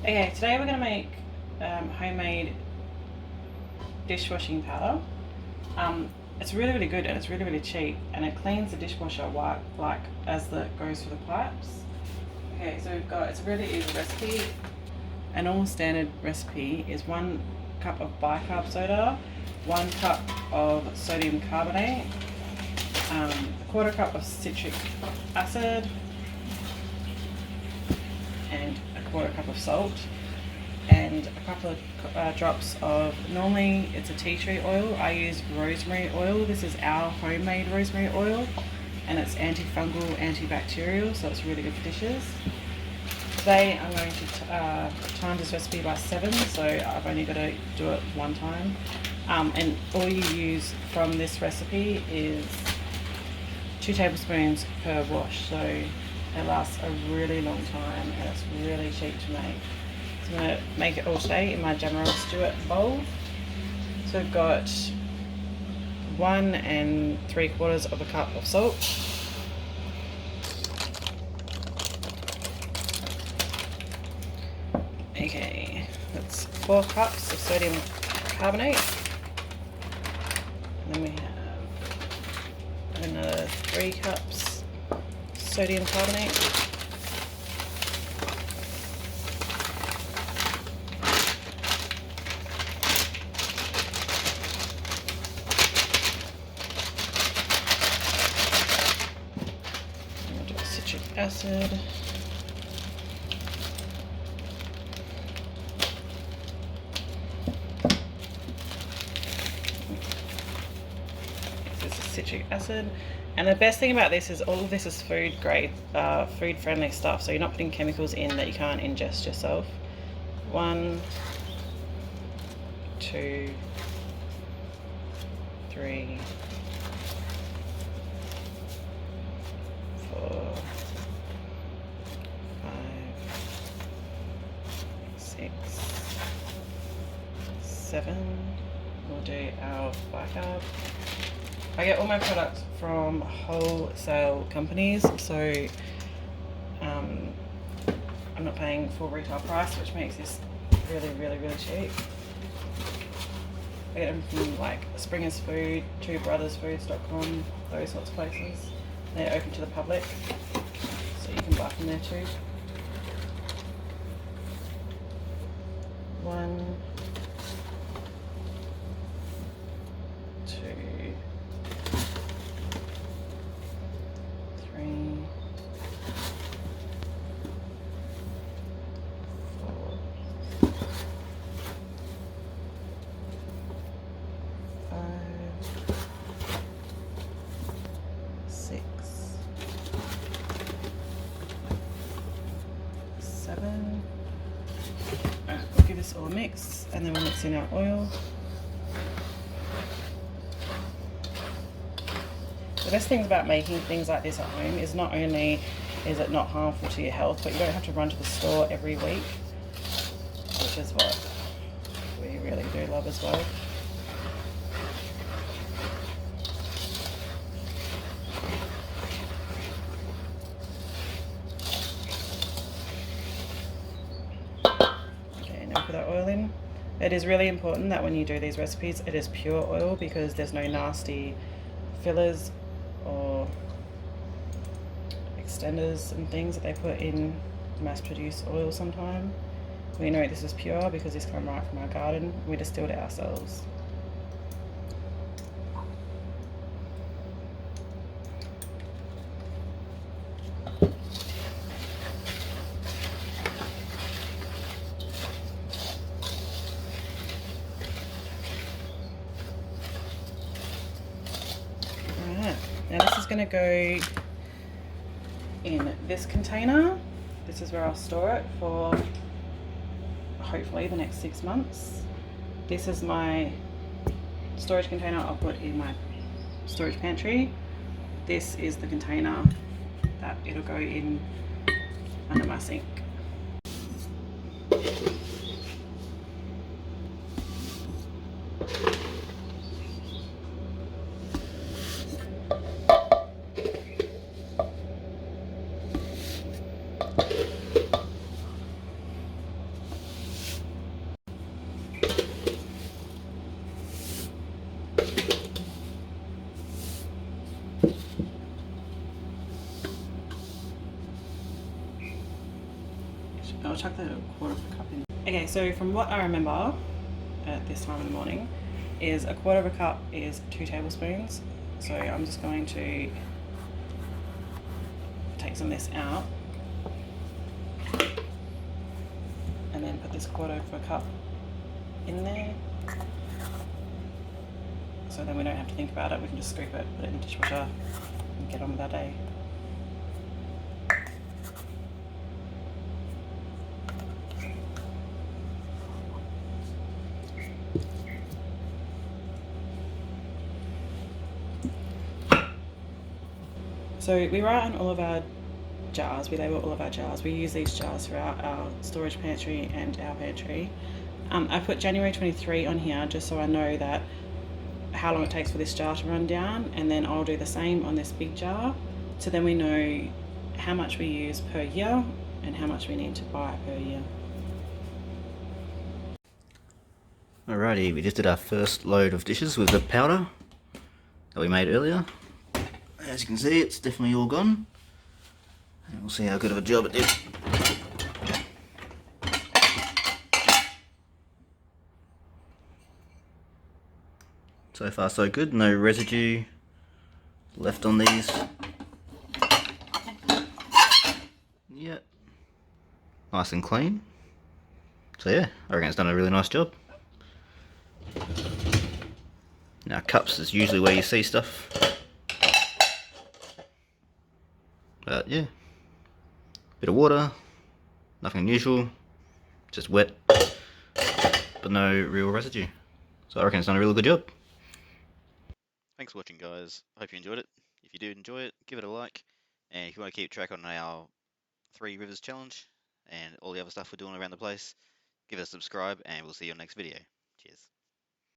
Okay, today we're going to make homemade dishwashing powder. It's really good and it's really cheap, and it cleans the dishwasher like as it goes through the pipes. Okay, so it's a really easy recipe. A normal standard recipe is 1 cup of bicarb soda, 1 cup of sodium carbonate, a 1/4 cup of citric acid, and a 1/4 cup of salt, and a couple of drops of, normally it's a tea tree oil. I use rosemary oil. This is our homemade rosemary oil, and it's antifungal, antibacterial, so it's really good for dishes. Today I'm going to time this recipe by 7, so I've only got to do it 1 time. And all you use from this recipe is 2 tablespoons per wash, so it lasts a really long time and it's really cheap to make. So I'm going to make it all today in my General Stewart bowl. So I've got 1 3/4 cup of salt, okay, that's 4 cups of sodium carbonate, and then we have another 3 cups sodium carbonate, citric acid, this is citric acid. And the best thing about this is all of this is food grade, food friendly stuff, so you're not putting chemicals in that you can't ingest yourself. 1, 2, 3, 4, 5, 6, 7. We'll do our bicarb. I get all my products from wholesale companies, so I'm not paying full retail price, which makes this really cheap. I get them from like Springer's Food, twobrothersfoods.com, those sorts of places. They're open to the public, so you can buy from there too. 1, 2, 3, 4, 5, 6, 7. Alright, we'll give this all a mix, and then we'll mix in our oil. The best things about making things like this at home is not only is it not harmful to your health, but you don't have to run to the store every week, which is what we really do love as well. Okay, now put our oil in. It is really important that when you do these recipes, it is pure oil, because there's no nasty fillers or extenders and things that they put in mass-produced oil sometimes. We know this is pure because this came right from our garden. We distilled it ourselves. Now this is going to go in this container. This is where I'll store it for hopefully the next 6 months. This is my storage container I'll put in my storage pantry. This is the container that it'll go in under my sink. I'll chuck the quarter of a cup in. Okay, so from what I remember at this time in the morning, is a quarter of a cup is 2 tablespoons. So I'm just going to take some of this out and then put this quarter of a cup in there. So then we don't have to think about it, we can just scoop it, put it in the dishwasher and get on with our day. So we write on all of our jars, we label all of our jars. We use these jars throughout our storage pantry and our pantry. I put January 23 on here just so I know that how long it takes for this jar to run down, and then I'll do the same on this big jar, so then we know how much we use per year and how much we need to buy per year. Alrighty, we just did our first load of dishes with the powder that we made earlier. As you can see, it's definitely all gone. And we'll see how good of a job it did. So far so good, no residue left on these. Yep. Nice and clean. So yeah, I reckon it's done a really nice job. Now cups is usually where you see stuff. But yeah, bit of water, nothing unusual, just wet, but no real residue. So I reckon it's done a really good job. Thanks for watching, guys. I hope you enjoyed it. If you did enjoy it, give it a like. And if you want to keep track on our 3 Rivers Challenge and all the other stuff we're doing around the place, give it a subscribe and we'll see you on the next video. Cheers.